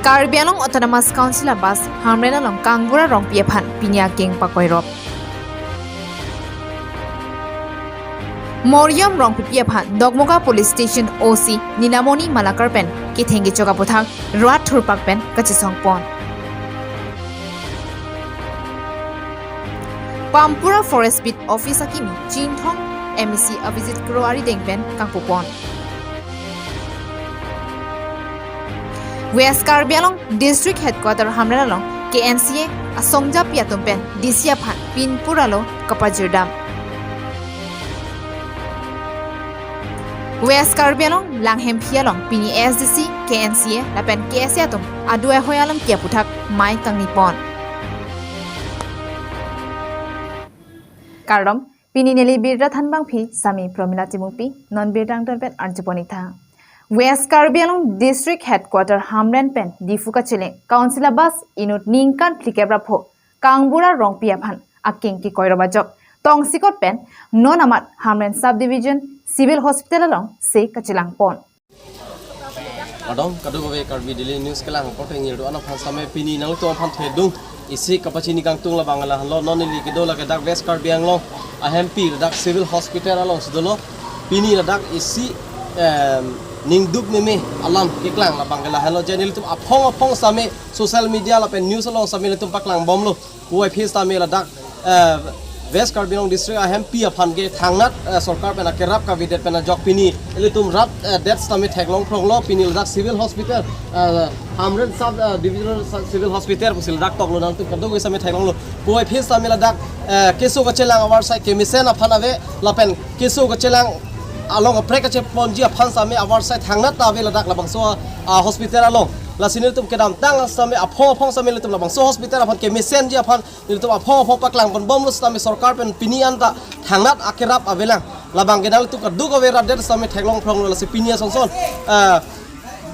Karbi Anglong Autonomous Council bus Hamren along Kangbura rong piaphan pinya king pakoirop. Moriam rong piaphan Dogmoka Police Station OC Ninamoni Malakarpen Kithengi Chokaputhak Rat Thurpakpen Kachisongpon. Pampura Forest Beat Office Akimi Chinthong MEC a visit Kroari Dengpen Kangpupon. West Karbi Anglong District Headquarter Hamren along KNCA a Songja Piatumpen Disiaphan Pinpuralo Kapajirdam. West Karbi Anglong Langhem Pialong Pini SDC KNCA Lapen KSA Atum Adue Hoyalam Kiaputhak Mai Kangnipon. Kardom Pini Neli Birra Thanbang Phi Sami Promila Timupi Non Birrang Tonpet Arjuponitha. West Karbi Anglong District Headquarter Hamren Pen Difuka Chile Councilor Bus Inut Ningkan Plikebra Kangbura Rong Piaphan Aking Ki Koirobajok Tongsikot Pen Non Amat Hamren Subdivision Civil Hospital along Se Kachilang Pon. Adong kadu bawe Karbi Daily News kelang poteng yeldo anak same pini nang tu aphan thedung isi kapachini kang tung la bangala lo non li kedo la kedak West Karbi Anglong ahempi dak Civil Hospital along sedolo pini dak isi ningduk neme alam kiklang la bangala hello channel tum aphong same social media la pen news along same tum paklang bomlo kuai phis same la dak West Karbi Anglong District ahempi aphan ge thangnat sarkar pena kerap ka videt pena jok pini elitum rat deaths tame thaglong pronglo pini la dak Civil Hospital Hamren Sub Divisional Civil Hospital pusil dak toklo nang tu kado ge same thaglong lo kuai phis same la dak keso ka chelang awar sai kemisen aphan ave la pen keso ka chelang along a prek che ponji aphan same awar sai thangnat ta ave la dak labang so hospital along la sinil tum kedam tang same aphong same le tum labang so hospital aphan kemisen ji aphan nil tum aphong paklang kon bom lo same sarkar pen pinian ta thangnat akerap avelang labang genal tu kadu ka vera der same thaglong prong la se pinia sonson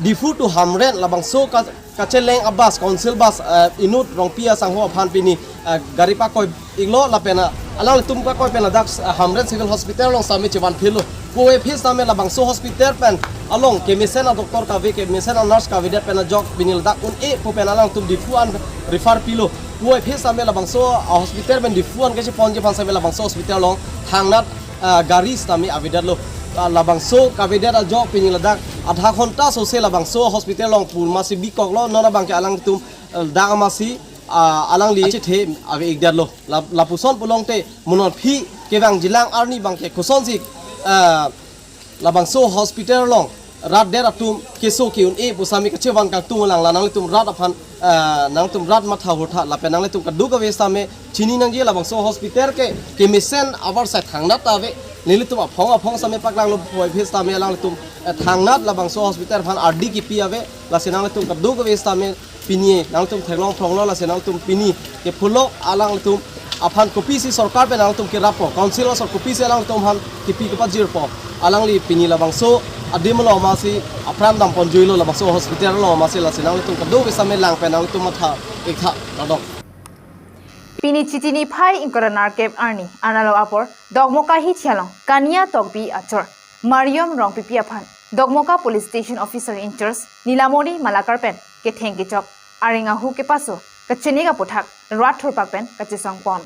difu to Hamren labang so ka kacheleng abas council bus inut rongpia sangho aphan pini gari pa koi iglo la pena alal tum ka koi pena dak Hamren Civil Hospital long same chewan philo poe phis same labang so hospital pen along kemisen a doktor ka ve kemisen a nurse ka videt pena jok binil dak un e po pena lang tum difu an refer pilo poe phis same labang so hospital pen difu an ke ponje pan same labang so hospital long thangnat gari same avidat lo labang so kavidet a jok pinil dak adha ghonta so se labang so hospital long pul masi bikok lo nona bang ke alang tum dak masi alang li che the ave igdat lo lapuson pulong te munon phi ke bang jilang arni bang ke kuson sik labang so hospital long rat der atum keso ki un e busami ka chewan ka tung lang lanang tum rat aphan nang tum rat matha hotha la penang le tum ka du ka vesame chini nang je labang so hospital ke misen awar sa thangnat ta ve nili tum aphong same paklang lo poi vesame lang tum thangnat labang so hospital phan rd ki pi ave la senang le tum ka du ka vesame pinie nang tum thaglong phonglo la senang tum pini ke phulo alang tum aphan kopi si sarkar pe nang tum ke rapo council sor kopi se alang tum han ki pi ka pajir po alang li pini labang so adimlo masi apram dam pon juilo labang so hospital lo masi la senang tum ka do vesame lang pe nang tum matha ekha radok Pini chitini phai inkoranar kep arni analo apor dogmoka hi chalong kania tokbi achor Mariam rong pipiaphan dogmoka police station officer in charge Nilamoni Malakarpen ke thengi chok aringa hu ke paso kacheni ga puthak rat thurpakpen kachisong pon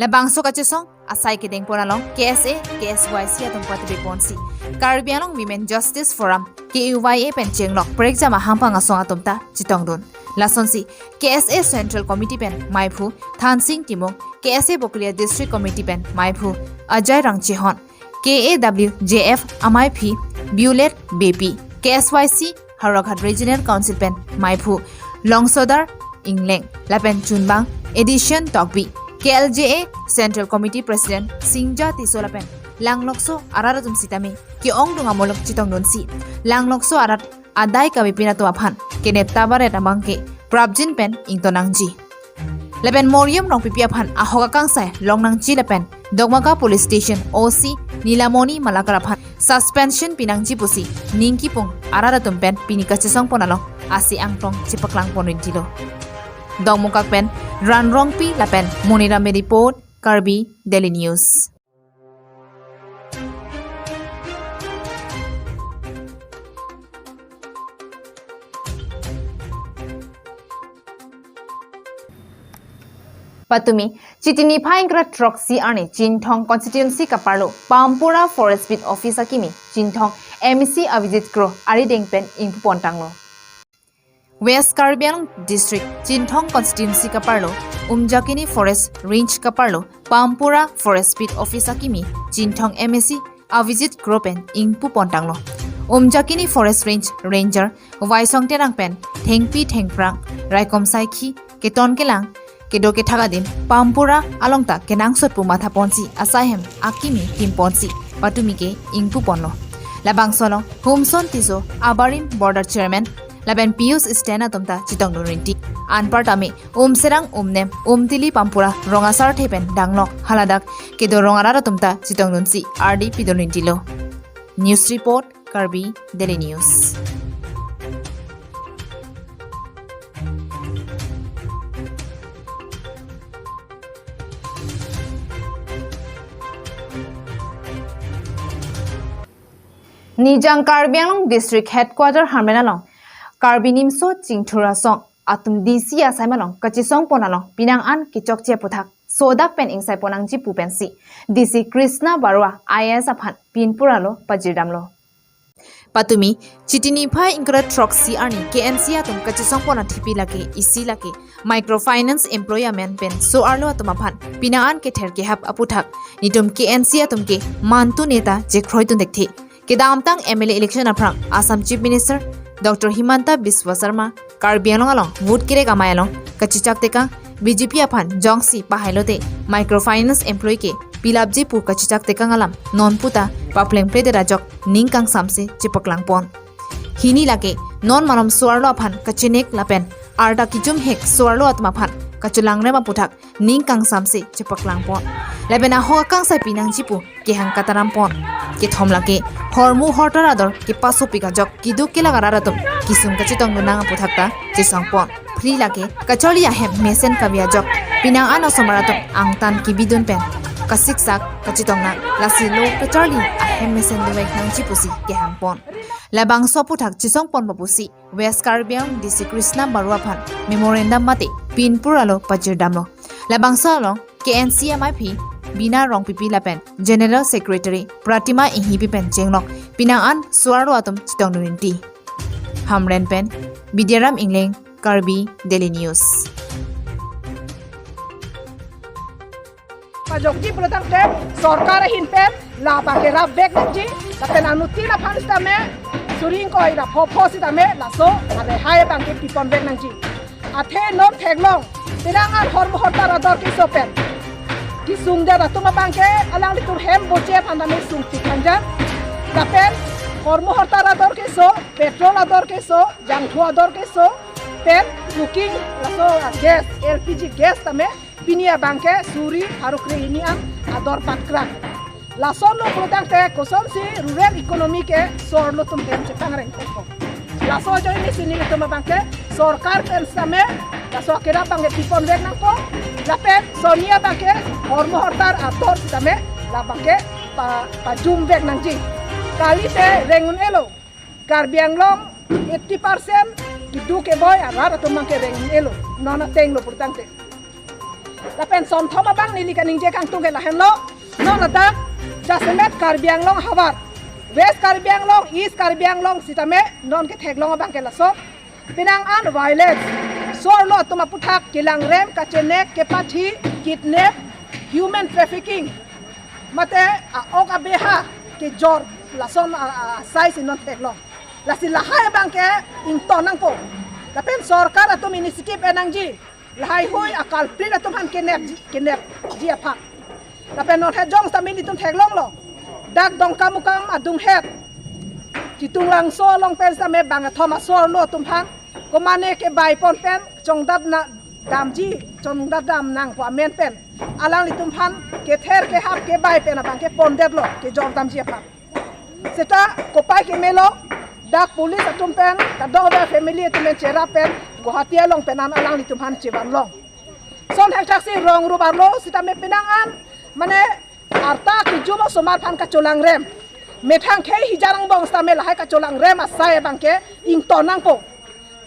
labangso kachisong asai ke deng ponalong KSA KSYC atom patbe ponsi Karbi Anglong Women Justice Forum KUYA pen chenglok prekjama hampang asong atomta chitongdun Lasonsi KSA Central Committee pen Maiphu Thansing Timong KSA Boklia District Committee pen Maiphu Ajay Rangchihon KAWJF Amaipi Bulet BP KSYC Haraghat Regional Council pen Maiphu Longsodar Ingleng Lapen Chunbang Edition Tokbi KLJA Central Committee President Singja Tisola pen Langlokso Araratum Sitami Ki Ong Dungamolok Chitong Donsi Langlokso Arat Adai Kabipina to Aphan Kenep Tabare Ramangke Prabjin pen Ingtonangji Lapen Moriam Rong Pipiaphan Ahoga Kangsai Longnangji Lapen Dogmaka Police Station OC Nilamoni Malakaraphan Suspension Pinangji Pusi Ningki Pung Araratum pen Pinika Chisong Ponalong Asi Angtong Chipaklang Ponintilo Dogmukak pen Ranrong Pi Lapen Monirame Report Karbi Daily News Patumi chitini phaingkra troxi arni Jinthong constituency kaparlo Pampura forest bit office akimi Jinthong MEC Avijit Kro ari dengpen ingpu pontanglo West Karbi Anglong district Jinthong constituency kaparlo Umjakini forest range kaparlo Pampura forest bit office akimi Jinthong MEC Avijit Kro pen ingpu pontanglo Umjakini forest range ranger Waisong terangpen thengpi thengprang raikom saikhi keton kelang kedo ke thagadim Pampura alongta kenang sotpu matha ponsi asahem akimi kim ponsi patumi ke ingpu ponlo labang solo homson tiso abarim border chairman laben pius stena tomta chitong nurinti anpar tami serang nem tili Pampura rongasar thepen danglok haladak kedo rongara tomta chitong nunsi rd pidolinti lo news report Karbi Daily News Nijang Karbi Anglong district headquarter Harmenalong Karbi Nimso Chingthura Song atum DC asaimalong kachisong ponalong pinang an kichok che puthak sodak pen ingsai ponang ji pupensi DC Krishna Barwa IAS aphan pinpuralo pajirdamlo Patumi chitini phai ingkra troxi arni KNC atum kachisong pona thipi lake isi lake microfinance employment pen so arlo atum aphan pinang an ke ther ke hap aputhak nitum KNC atum ke mantu neta je khroitun dekthi Kedamtang MLA election aprang Assam Chief Minister Dr. Himanta Biswa Sharma Karbi Anglong along vote kire kamayalong kachichak teka BJP aphan jongsi pahailote microfinance employee ke pilabji pu kachichak teka ngalam non puta papleng plede rajok ningkang samse chipaklang pon hini lake non manom suarlo aphan kachinek lapen arda kijum hek suarlo atma phan kachulang rema puthak ningkang samse chipaklang pon labena ho kang sai pinang jipu ke hang kataram pon ke thomlake hormu hortar ador ke paso pika jok kidu ke lagararatum kisum kachitong nang puthakta chisang pon free lake kacholi ahem mesen kabia jok pinang ano somaratum angtan kibidun pen kasik sak kachitong na lasi lo kacholi ahem mesen dewek nang jipusi ke hang pon labang so puthak chisong pon bapusi West Karbi Anglong DC Krishna Barwa phan memorandum mate pinpuralo pajirdamlo labang so lo KNCMIP Bina Rong Pipi Lapen General Secretary Pratima Ihi Pipen Chenglok Pinang An Suaro Atom Chitong Nurinti Hamren Pen Bidiaram Ingling Karbi Daily News Pajokji produk te sorkar hinpen la bakera bek ji laten anuti na phan stame suring ko ira phopho sitame la so ade hai bangke pipon bek nangji athe non theglong pinang an hormo hortar ador ki sopen ki sungja ratuma bangke alang litur hem boche phandame sung tikanja lapen hormo hortar ador ki so petrol ador ki so jangthu ador ki so pen cooking la so gas LPG gas tame pinia bangke suri harukre ini am ador patkra lason lo produk te koson si rural economy ke sorlo tum tem chepang reng ko laso jo ini sini tum bangke sorkar pen same laso kira bangke tipon reng nang ko lapen sonia bangke hormo hortar ador same la bangke pa jum vek nang ji kali te rengun elo Karbi Anglong 80% kidu ke boy arar tum bangke rengun elo nona teng lo produk te lapen som thoma bang nili kaning je kang tung ke lahen lo no lada jasemet Karbi Anglong hawar West Karbi Anglong East Karbi Anglong sitame non ke theglong bang ke laso pinang an violence sor lo tuma puthak kilang rem kachenek ke pathi kidnap human trafficking mate oka beha ke jor lason size non theglong lasi lahai bang ke ing tonang po lapen sarkar atum initiative enang ji lahai hui akal prin atum han kenep ji apha lapen non he jong stamin itum theglong lo dak dong kamukam adung het kitung lang so long pen same bang thoma so lo tum han komane ke bai pon pen chong dat na dam ji chong dat dam nang po amen pen alang litum han ke ther ke hap ke bai pen abang ke pon det lo ke jong dam ji apha seta kopai ke melo dak police atum pen ka do family atum chera pen Guwahati long penan alang litum han cheban long son hek taksi rong ru barlo sita me penangan mane arta ki jumo somar phan ka cholang rem methang khei hijarang bong sta me lahai ka cholang rem asai bangke ing tonang po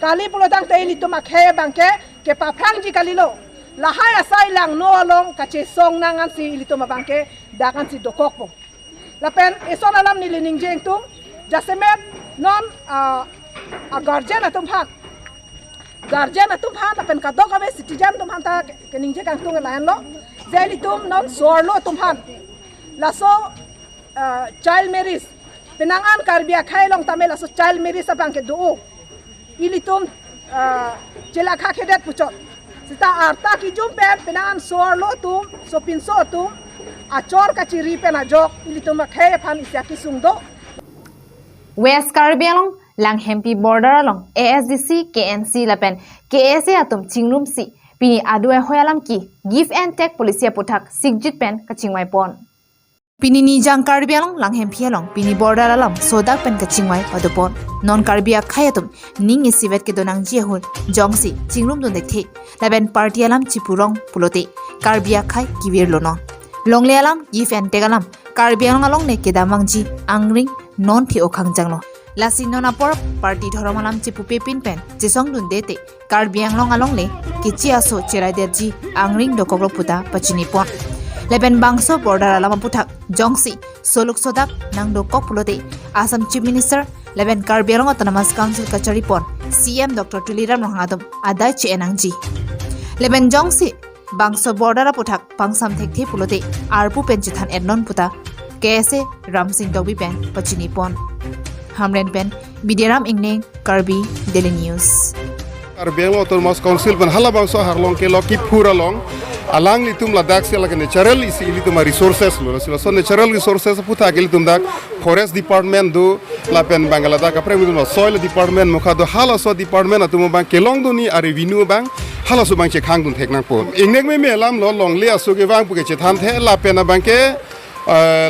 kali pulo dang te litum a khei bangke ke pa phang ji kali lo lahai asai lang no along kache song nangan si ilito mabangke dakan si dokok po lapen eson alam ni lining jeng tum jasemet non a guardian atum phan lapen kadok ave citizen tum han ta kening je kang tung lain lo zeli tum non sor lo tum han laso child marriage penangan karbia khai long tamel laso child marriage abangke do ilitum jela kha khedet puchot sita arta ki jumpen penangan sor lo tum so pinso tum achor ka chiri pen ajok ilitum khe phan isyaki sungdo West Karbi Anglong lang hempi border along ASDC KNC lapen KSA atum chingrum si pini adue hoyalam ki give and take policia puthak sigjit pen kachingwai pon pini ni jang Karbi Anglong lang hempi along pini border alam sodak pen kachingwai odopon non Karbi akhayatum ning isivet ke donang jehul jongsi chingrum don dekhe laben party alam chipurong pulote Karbi akhai kiwir lono longle alam give and take alam Karbi Anglong along ne kedamangji angring non thi okhang janglo lasi non apor party dhoromalam chipu pepin pen jesong dun dete Karbi Anglong along le kichi aso cherai derji angring dokoglo puta pachini pon leben bangso border alama puthak jongsi soluk sodak nang dokok pulote Assam Chief Minister leben Karbi Anglong Autonomous Council kachari pon CM Dr. Tuliram Rohangadom adai che enangji leben jongsi bangso border puthak pangsam thekthi pulote arpu penchithan ednon puta KSA Ramsing Dogbi pen pachini pon Hamren pen Bidiram Ingneng Karbi Daily News Karbi Anglong Autonomous Council pen hala bangso harlong ke loki pura long alang litum ladak se laga natural isi litum resources lo so natural resources puta ke litum dak forest department do la pen bangladesh ka premium soil department mukha do hala so department atum bang kelong do ni revenue bang hala so bang che khang dun thek nang pon ingnek me lam lo long le asu ke bang puke che tham the la pen bang ke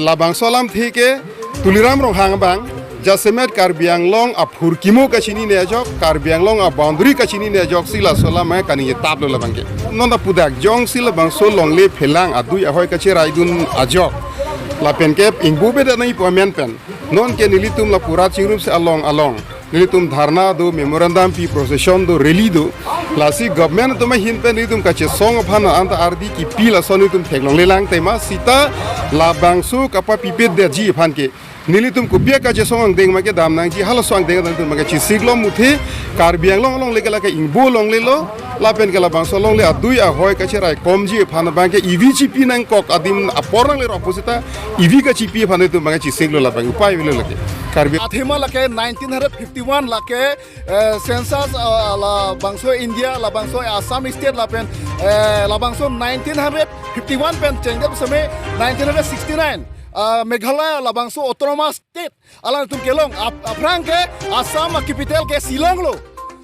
la bang solam thike tuliram rong hang bang Jasemet Karbi Anglong a phurkimo kachini ne jok Karbi Anglong a boundary kachini ne jok sila sola ma kani tablo la bangke nonda pudak jong sila bang so longle phelang adui ahoy kache raidun ajok la penke ingbu be da nai pomen pen non ke nilitum la pura chingrum se along nilitum dharna do memorandum pi procession do rally do la si government to ma hin pen nilitum kache song of hana anta ardi ki pila sonitum theklong lelang tema sita la bangsu kapa pipet de ji phanke nilitum kubia ka jesong deng ma ke dam nang ji hala song deng dang ma ke chi siglo muthi Karbi Anglong long le ke la ke ingbo long le lo la pen ke la bang so long le adui a hoy ka cherai kom ji phan bang ke EVGP nang kok adim apor nang le opposite EV ka chi pi phan tu ma ke chi siglo la bang upai le ke Karbi athima la ke 1951 la ke census la bangso India la bangso Assam state la pen la bangso 1951 pen change up samay 1969 Meghalaya labangso autonomous state alang tum kelong aprang ke Assam capital ke Shillong lo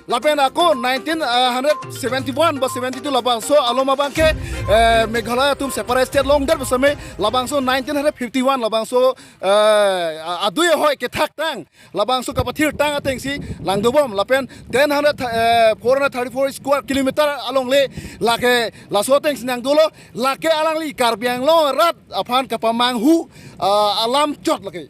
lapen ako 1971 ba 72 labangso aloma bangke Meghalaya tum separate state long der basame labangso 1951 labangso aduye hoy ke thak tang labangso kapathir tang ateng si langdobom lapen 434 square kilometer along le lake laso teng sinang dolo lake alang li Karbi Anglong rat aphan kapamang hu alam chot lake